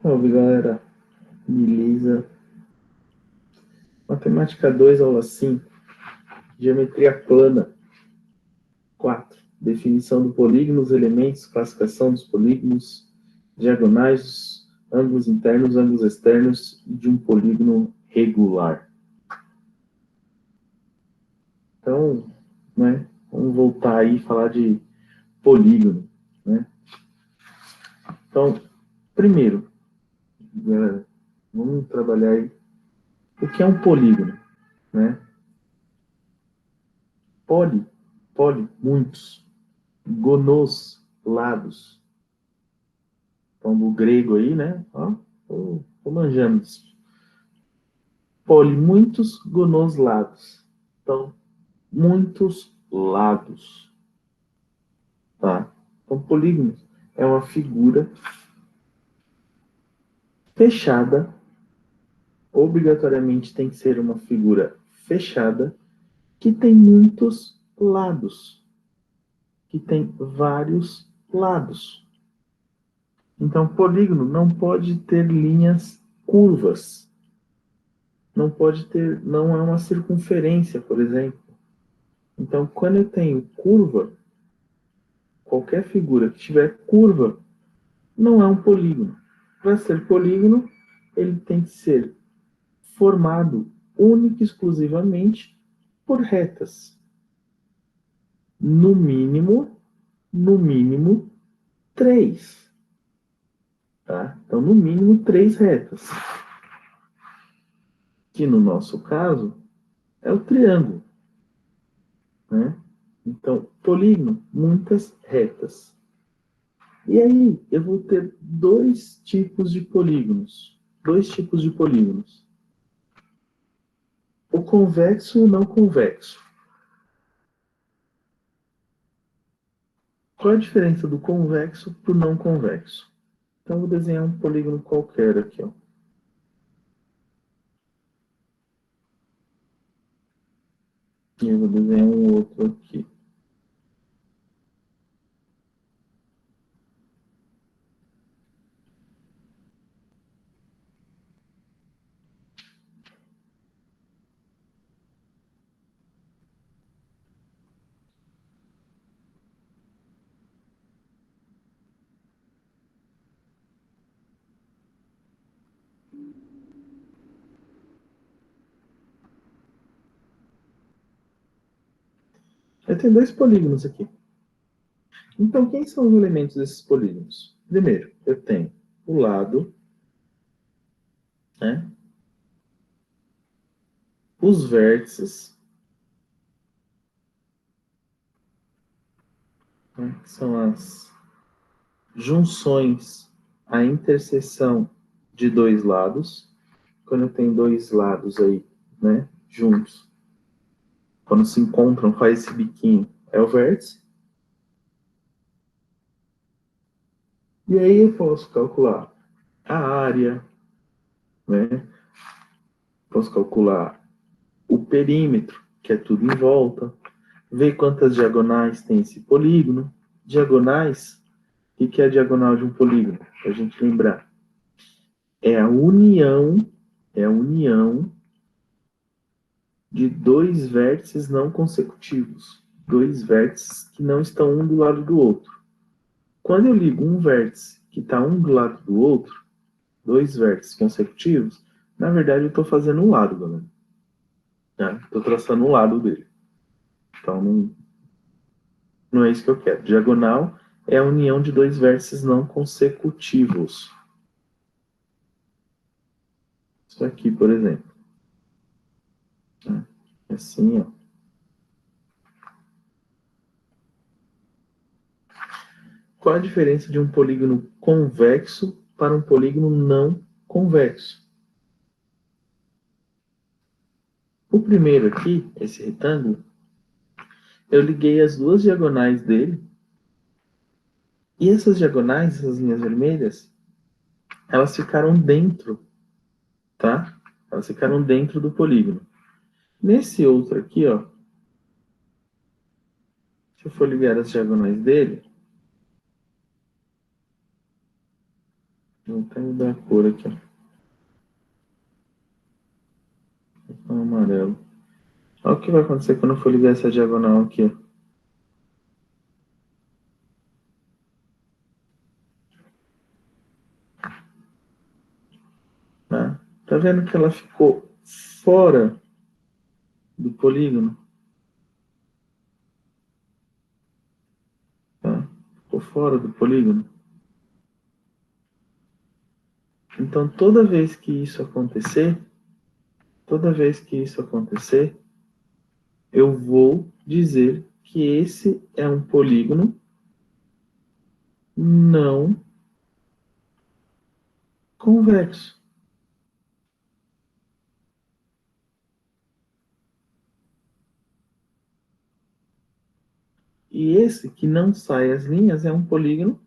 Salve, galera. Beleza? Matemática 2, aula 5. Geometria plana. 4. Definição do polígono, os elementos, classificação dos polígonos, diagonais, ângulos internos, ângulos externos de um polígono regular. Então, né, vamos voltar aí e falar de polígono, né? Então, primeiro, galera, vamos trabalhar aí o que é um polígono, né? Poli, muitos. Gonos, lados. Então, do grego aí, né? Ó, tô manjando. Poli, muitos, gonos, lados. Então, muitos lados. Tá? Então, polígono é uma figura fechada. Obrigatoriamente tem que ser uma figura fechada que tem muitos lados. Que tem vários lados. Então, polígono não pode ter linhas curvas. Não pode ter, não é uma circunferência, por exemplo. Então, quando eu tenho curva, qualquer figura que tiver curva, não é um polígono. Para ser polígono, ele tem que ser formado única e exclusivamente por retas. No mínimo, três. Tá? Então, no mínimo, três retas. Que no nosso caso é o triângulo. Né? Então, polígono, muitas retas. E aí, eu vou ter dois tipos de polígonos. Dois tipos de polígonos. O convexo e o não convexo. Qual a diferença do convexo para o não convexo? Então, eu vou desenhar um polígono qualquer aqui. Ó. E eu vou desenhar um outro aqui. Eu tenho dois polígonos aqui. Então, quem são os elementos desses polígonos? Primeiro, eu tenho o lado, né? Os vértices, né? Que são as junções, a interseção de dois lados. Quando eu tenho dois lados aí, né, juntos, quando se encontram, faz esse biquinho, é o vértice. E aí eu posso calcular a área, né? Posso calcular o perímetro, que é tudo em volta, ver quantas diagonais tem esse polígono. Diagonais, o que é a diagonal de um polígono? Para a gente lembrar. É a união de dois vértices não consecutivos. Dois vértices que não estão um do lado do outro. Quando eu ligo um vértice que está um do lado do outro, dois vértices consecutivos, na verdade eu estou fazendo um lado, galera. Estou traçando um lado dele. Então não é isso que eu quero. Diagonal é a união de dois vértices não consecutivos. Isso aqui, por exemplo. Assim, ó. Qual a diferença de um polígono convexo para um polígono não convexo? O primeiro aqui, esse retângulo, eu liguei as duas diagonais dele. E essas diagonais, essas linhas vermelhas, elas ficaram dentro, tá? Elas ficaram dentro do polígono. Nesse outro aqui, ó, se eu for ligar as diagonais dele, Vou até mudar a cor aqui, ó. Vou ficar amarelo. Olha o que vai acontecer quando eu for ligar essa diagonal aqui, ó. Tá? Tá vendo que ela ficou fora do polígono? Tá? Ficou fora do polígono. Então, toda vez que isso acontecer, eu vou dizer que esse é um polígono não convexo. E esse que não sai as linhas é um polígono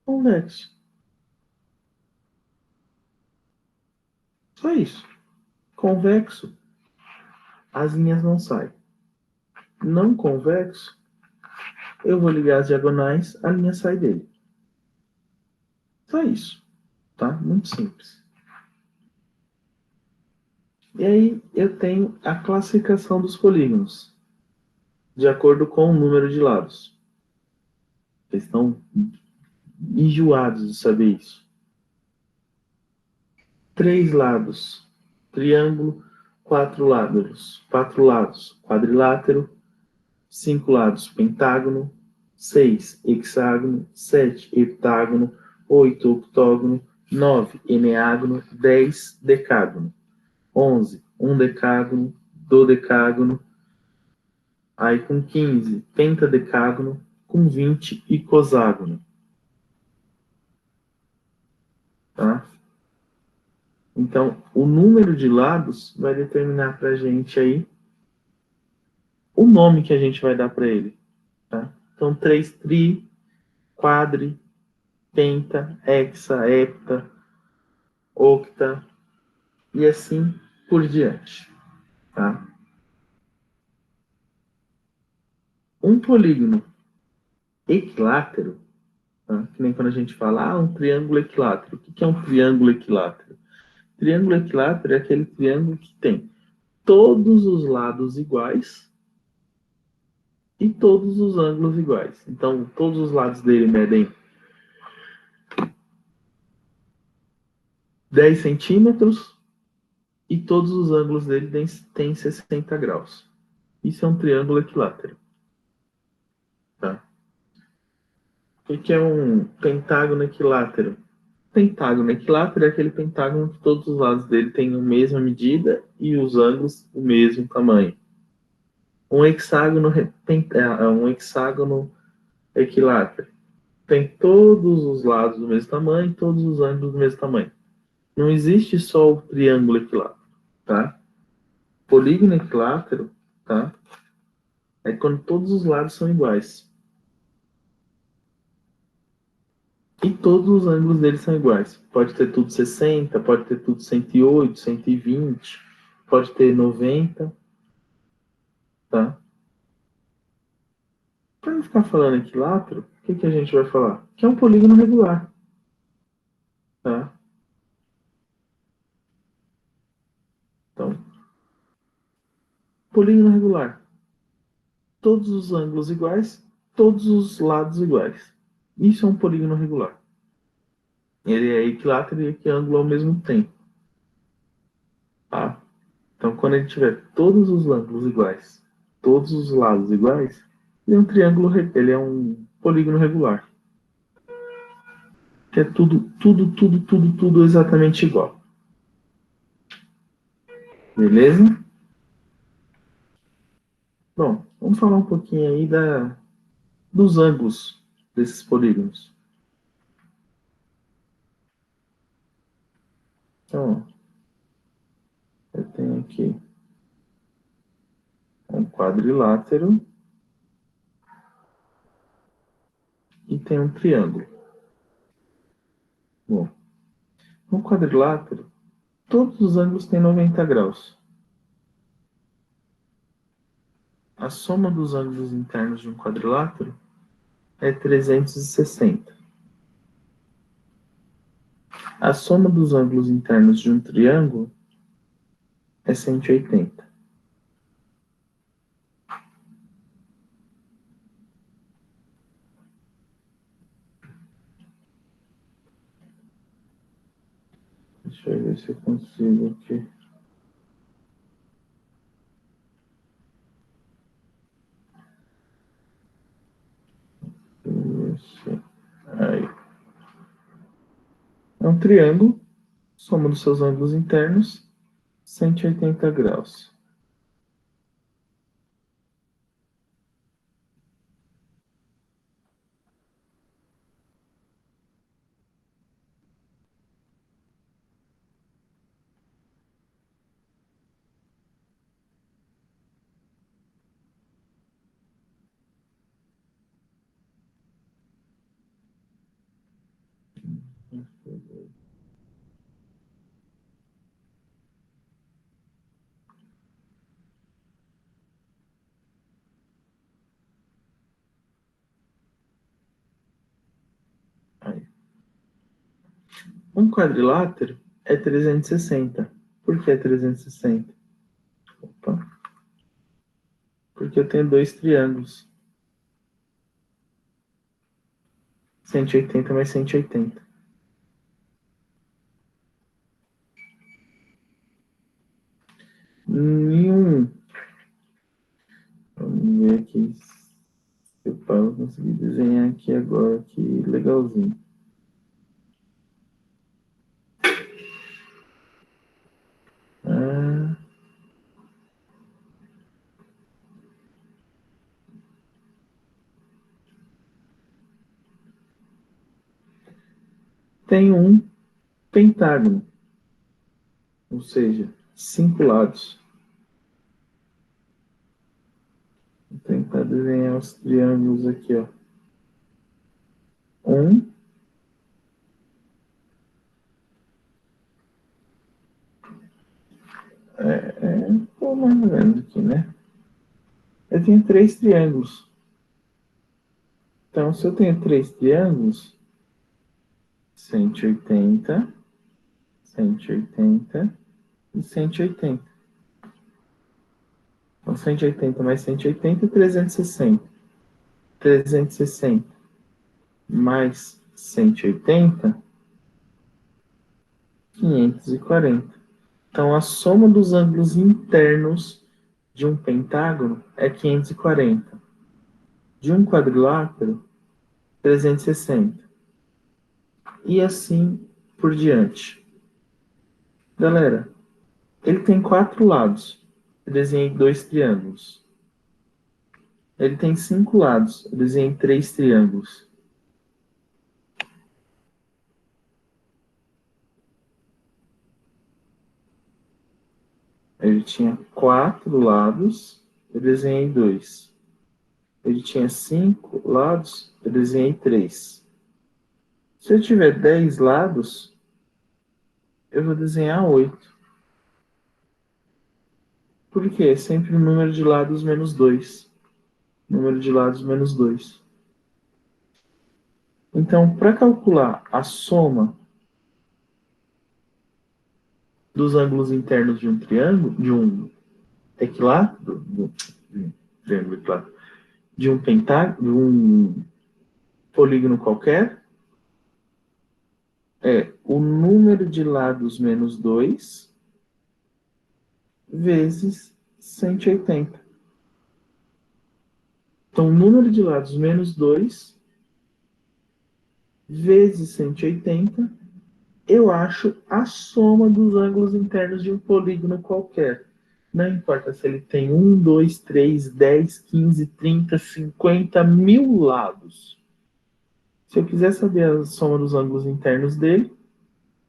convexo. Só isso. Convexo, as linhas não saem. Não convexo, eu vou ligar as diagonais, a linha sai dele. Só isso, tá? Muito simples. E aí eu tenho a classificação dos polígonos, de acordo com o número de lados. Vocês estão enjoados de saber isso. 3 lados, triângulo, 4 lados, quadrilátero, 5 lados, pentágono, 6, hexágono, 7, heptágono, 8, octógono, 9, eneágono, 10, decágono, 11, um decágono, dodecágono, aí com 15, pentadecágono, com 20, icoságono, tá? Então, o número de lados vai determinar para a gente aí o nome que a gente vai dar para ele, tá? Então, 3 tri, quadri, penta, hexa, hepta, octa e assim por diante, tá? Um polígono equilátero, tá? Que nem quando a gente fala, um triângulo equilátero. O que é um triângulo equilátero? Triângulo equilátero é aquele triângulo que tem todos os lados iguais e todos os ângulos iguais. Então, todos os lados dele medem 10 centímetros e todos os ângulos dele têm 60 graus. Isso é um triângulo equilátero. Tá? O que é um pentágono equilátero? Pentágono equilátero é aquele pentágono que todos os lados dele têm a mesma medida e os ângulos o mesmo tamanho. Um hexágono equilátero tem todos os lados do mesmo tamanho, todos os ângulos do mesmo tamanho. Não existe só o triângulo equilátero, tá? Polígono equilátero, tá? É quando todos os lados são iguais. E todos os ângulos deles são iguais. Pode ter tudo 60, pode ter tudo 108, 120, pode ter 90, tá? Para não ficar falando equilátero, o que a gente vai falar? Que é um polígono regular, tá? Então, polígono regular. Todos os ângulos iguais, todos os lados iguais. Isso é um polígono regular. Ele é equilátero e equiângulo ao mesmo tempo, tá? Então, quando ele tiver todos os ângulos iguais, todos os lados iguais, ele é um triângulo, ele é um polígono regular. Que é tudo exatamente igual. Beleza? Bom, vamos falar um pouquinho aí dos ângulos desses polígonos. Então, eu tenho aqui um quadrilátero e tem um triângulo. Bom, no quadrilátero, todos os ângulos têm 90 graus. A soma dos ângulos internos de um quadrilátero é 360. A soma dos ângulos internos de um triângulo é 180. Deixa eu ver se eu consigo aqui. Isso. Aí. É um triângulo, soma dos seus ângulos internos, 180 graus. Aí. Um quadrilátero é 360. Por que é 360? Opa. Porque eu tenho dois triângulos. 180 mais 180. Nenhum. Vamos ver aqui se eu vou conseguir desenhar aqui agora, que legalzinho. Ah, tem um pentágono, ou seja, 5 lados. Vou tentar desenhar os triângulos aqui, ó. Um, tô mais ou menos aqui, né? Eu tenho 3 triângulos. Então, se eu tenho 3 triângulos, 180, 180 e 180. Então, 180 mais 180 é 360. 360 mais 180, 540. Então, a soma dos ângulos internos de um pentágono é 540. De um quadrilátero, 360. E assim por diante. Galera, ele tem 4 lados. Eu desenhei 2 triângulos. Ele tem 5 lados. Eu desenhei 3 triângulos. Ele tinha 4 lados. Eu desenhei 2. Ele tinha 5 lados. Eu desenhei 3. Se eu tiver 10 lados, eu vou desenhar 8. Por quê? É sempre o número de lados menos 2. Número de lados menos 2. Então, para calcular a soma dos ângulos internos de um triângulo, de um equilátero, de um triângulo equilátero, de um pentágono, de um polígono qualquer, é o número de lados menos 2 vezes 180. Então, o número de lados menos 2 vezes 180, eu acho a soma dos ângulos internos de um polígono qualquer. Não importa se ele tem 1, 2, 3, 10, 15, 30, 50 mil lados. Se eu quiser saber a soma dos ângulos internos dele,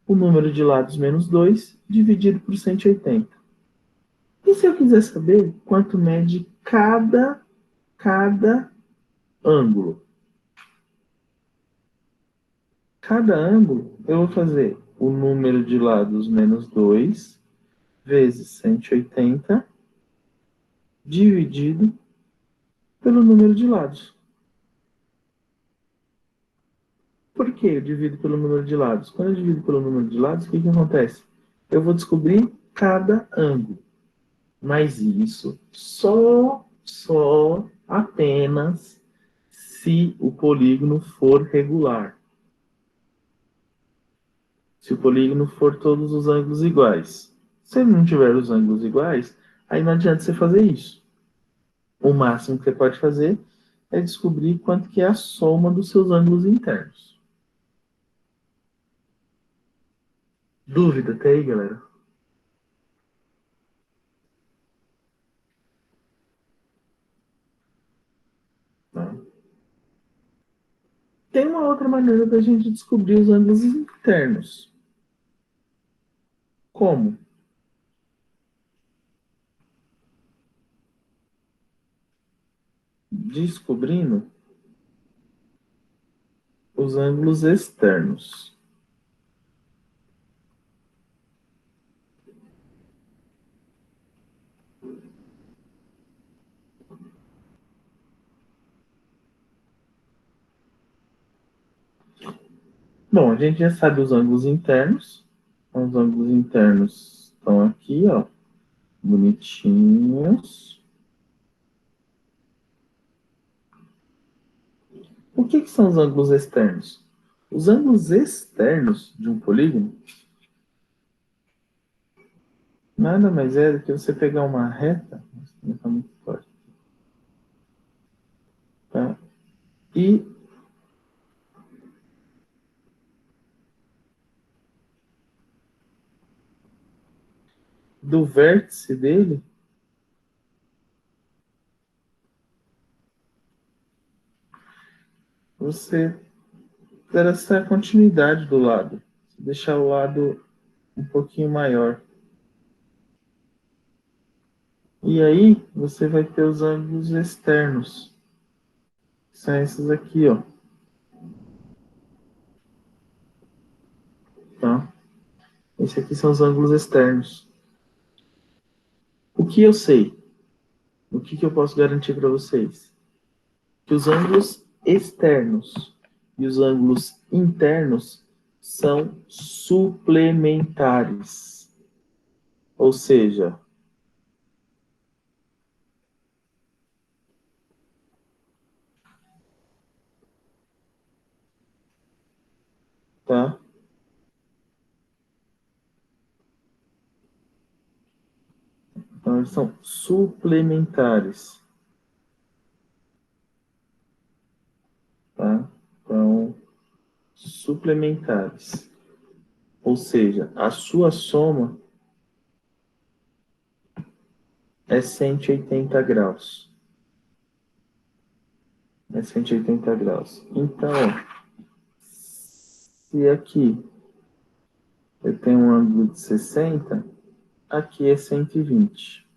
o número de lados menos 2 dividido por 180. E se eu quiser saber quanto mede cada ângulo? Cada ângulo, eu vou fazer o número de lados menos 2 vezes 180 dividido pelo número de lados. Por que eu divido pelo número de lados? Quando eu divido pelo número de lados, o que acontece? Eu vou descobrir cada ângulo. Mas isso apenas se o polígono for regular. Se o polígono for todos os ângulos iguais. Se ele não tiver os ângulos iguais, aí não adianta você fazer isso. O máximo que você pode fazer é descobrir quanto que é a soma dos seus ângulos internos. Dúvida até aí, galera? Tá. Tem uma outra maneira da gente descobrir os ângulos internos. Como? Descobrindo os ângulos externos. Bom, a gente já sabe os ângulos internos. Os ângulos internos estão aqui, ó, bonitinhos. O que são os ângulos externos? Os ângulos externos de um polígono nada mais é do que você pegar uma reta, tá muito forte, tá? E do vértice dele, você traça a continuidade do lado. Deixar o lado um pouquinho maior. E aí, você vai ter os ângulos externos. São esses aqui, ó. Tá? Esses aqui são os ângulos externos. O que eu sei? O que eu posso garantir para vocês? Que os ângulos externos e os ângulos internos são suplementares. Ou seja, tá? Então, eles são suplementares, tá? Então, suplementares. Ou seja, a sua soma é 180 graus. É 180 graus. Então, se aqui eu tenho um ângulo de 60, aqui é 120.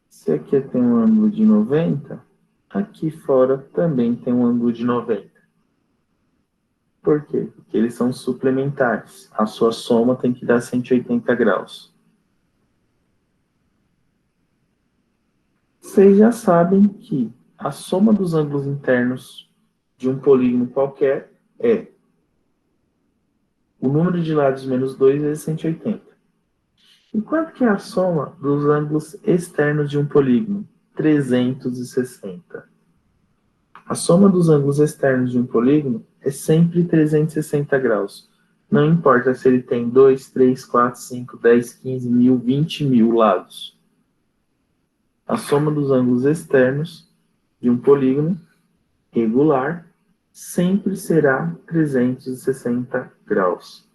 Se aqui eu tenho um ângulo de 90, aqui fora também tem um ângulo de 90. Por quê? Porque eles são suplementares. A sua soma tem que dar 180 graus. Vocês já sabem que a soma dos ângulos internos de um polígono qualquer é o número de lados menos 2 vezes 180. E quanto que é a soma dos ângulos externos de um polígono? 360. A soma dos ângulos externos de um polígono é sempre 360 graus. Não importa se ele tem 2, 3, 4, 5, 10, 15 mil, 20 mil lados. A soma dos ângulos externos de um polígono regular sempre será 360 graus.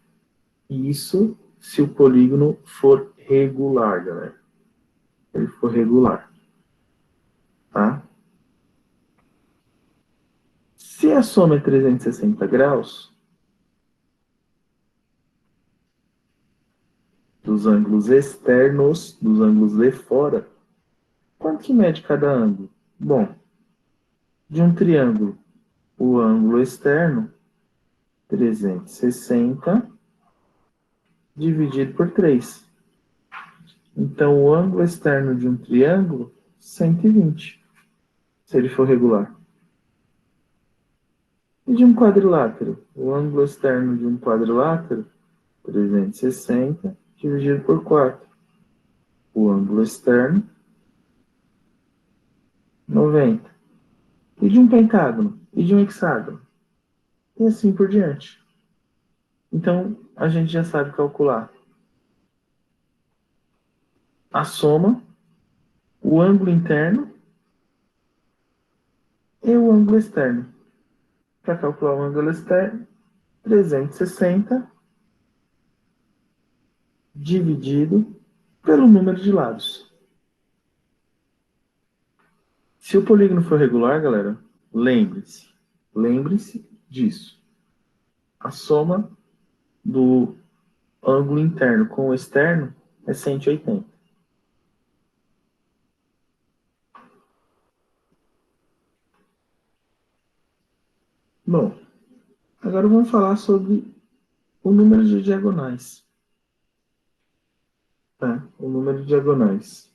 Isso se o polígono for regular, galera. Se ele for regular. Tá? Se a soma é 360 graus, dos ângulos externos, dos ângulos de fora, quanto que mede cada ângulo? Bom, de um triângulo, o ângulo externo, 360, dividido por 3. Então, o ângulo externo de um triângulo, 120, se ele for regular. E de um quadrilátero? O ângulo externo de um quadrilátero, 360 dividido por 4. O ângulo externo, 90. E de um pentágono? E de um hexágono? E assim por diante. Então, a gente já sabe calcular a soma, o ângulo interno e o ângulo externo. Para calcular o ângulo externo, 360 dividido pelo número de lados. Se o polígono for regular, galera, lembre-se disso. A soma do ângulo interno com o externo é 180. Bom, agora vamos falar sobre o número de diagonais. Tá? O número de diagonais.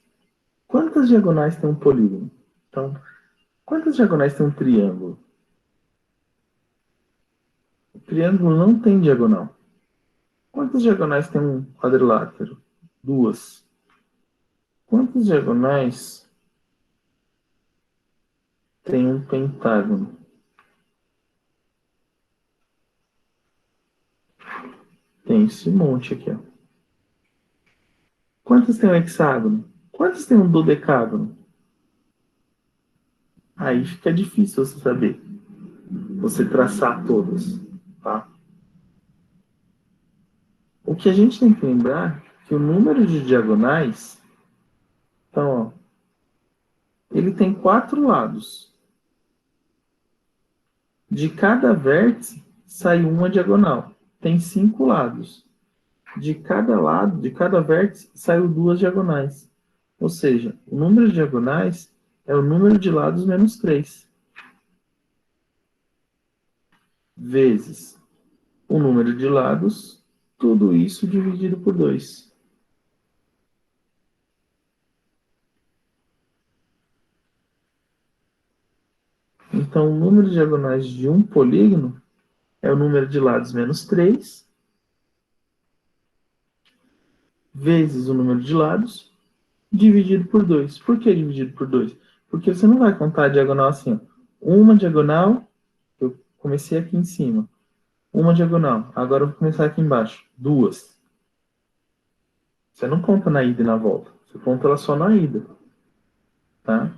Quantas diagonais tem um polígono? Então, quantas diagonais tem um triângulo? O triângulo não tem diagonal. Quantas diagonais tem um quadrilátero? Duas. Quantas diagonais tem um pentágono? Tem esse monte aqui, ó. Quantas tem um hexágono? Quantas tem um dodecágono? Aí fica difícil você saber. Você traçar todas, tá? O que a gente tem que lembrar é que o número de diagonais, então, ó, ele tem 4 lados. De cada vértice sai uma diagonal. Tem 5 lados. De cada lado, de cada vértice, saiu 2 diagonais. Ou seja, o número de diagonais é o número de lados menos 3 vezes o número de lados, tudo isso dividido por 2. Então, o número de diagonais de um polígono é o número de lados menos 3 vezes o número de lados dividido por 2. Por que dividido por 2? Porque você não vai contar a diagonal assim, ó. Uma diagonal, eu comecei aqui em cima. Uma diagonal. Agora eu vou começar aqui embaixo. Duas. Você não conta na ida e na volta. Você conta ela só na ida. Tá?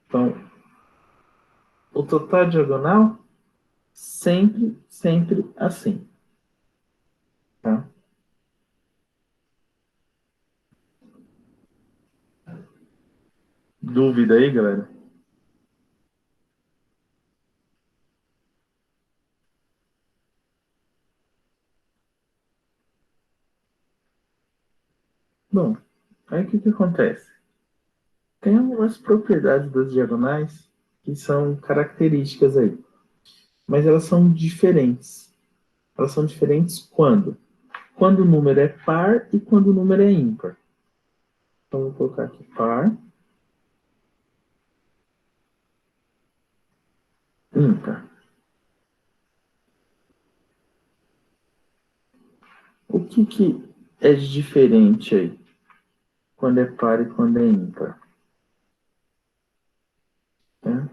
Então, o total diagonal, sempre assim. Tá? Dúvida aí, galera? Bom, aí o que acontece? Tem algumas propriedades das diagonais que são características aí. Mas elas são diferentes. Elas são diferentes quando? Quando o número é par e quando o número é ímpar. Então, vou colocar aqui par, ímpar. O que é diferente aí? Quando é par e quando é ímpar? Né?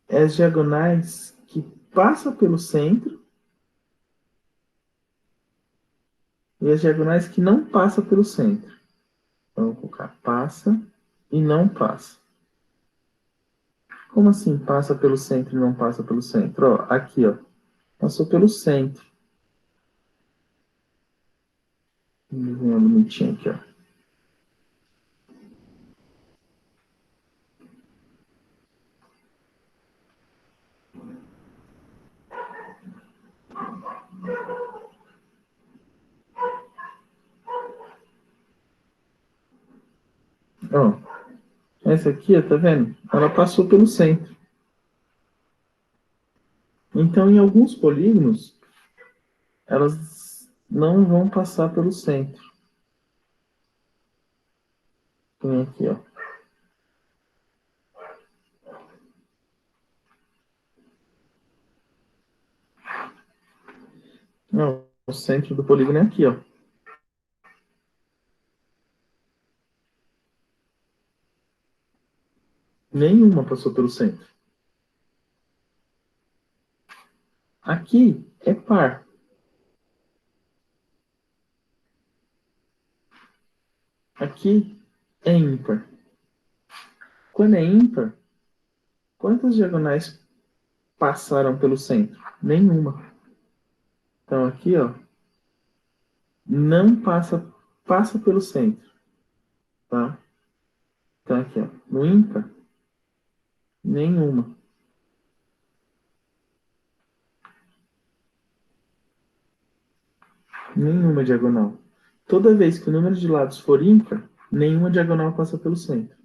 É as diagonais que passam pelo centro e as diagonais que não passam pelo centro. Então, vou colocar passa e não passa. Como assim passa pelo centro e não passa pelo centro? Ó, aqui, ó, passou pelo centro. Desenho bonitinho aqui, ó. Ó, essa aqui, ó, tá vendo? Ela passou pelo centro. Então, em alguns polígonos, elas não vão passar pelo centro. Tem aqui, ó. Não, o centro do polígono é aqui, ó. Nenhuma passou pelo centro. Aqui é par. Aqui é ímpar. Quando é ímpar, quantas diagonais passaram pelo centro? Nenhuma. Então aqui, ó, não passa, passa pelo centro, tá? Então aqui, ó, no ímpar, nenhuma. Nenhuma diagonal. Toda vez que o número de lados for ímpar, nenhuma diagonal passa pelo centro.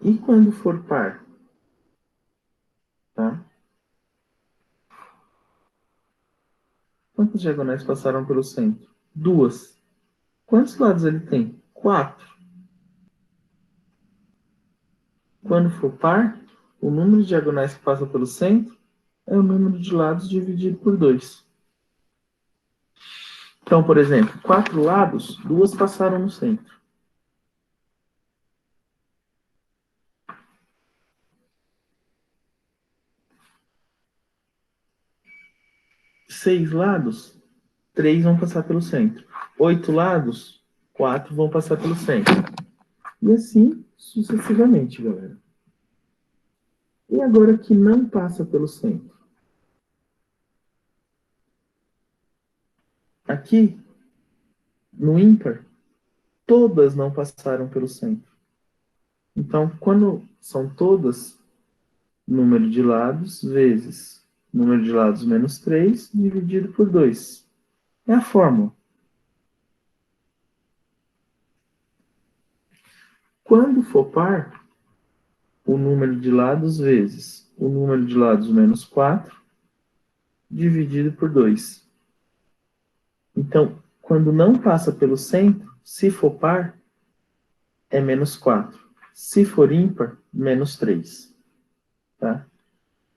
E quando for par, tá? Quantas diagonais passaram pelo centro? Duas. Quantos lados ele tem? Quatro. Quando for par, o número de diagonais que passa pelo centro é o número de lados dividido por 2. Então, por exemplo, 4 lados, duas passaram no centro. 6 lados, 3 vão passar pelo centro. 8 lados, 4 vão passar pelo centro. E assim sucessivamente, galera. E agora que não passa pelo centro? Aqui, no ímpar, todas não passaram pelo centro. Então, quando são todas, número de lados vezes número de lados menos 3 dividido por 2. É a fórmula. Quando for par, o número de lados vezes o número de lados menos 4 dividido por 2. Então, quando não passa pelo centro, se for par, é menos 4. Se for ímpar, menos 3. Tá?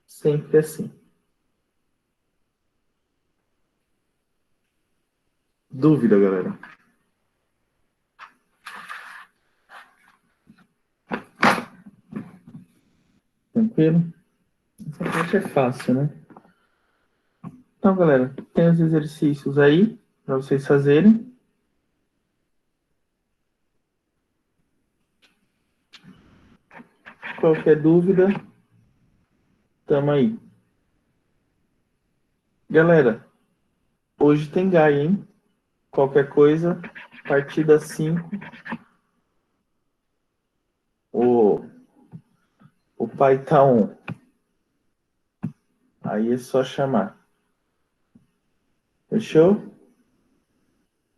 Sempre assim. Dúvida, galera? Tranquilo? Essa parte é fácil, né? Então, galera, tem os exercícios aí para vocês fazerem. Qualquer dúvida, tamo aí. Galera, hoje tem Gaia, hein? Qualquer coisa, partida 5, o, o pai tá on. Aí é só chamar. Fechou?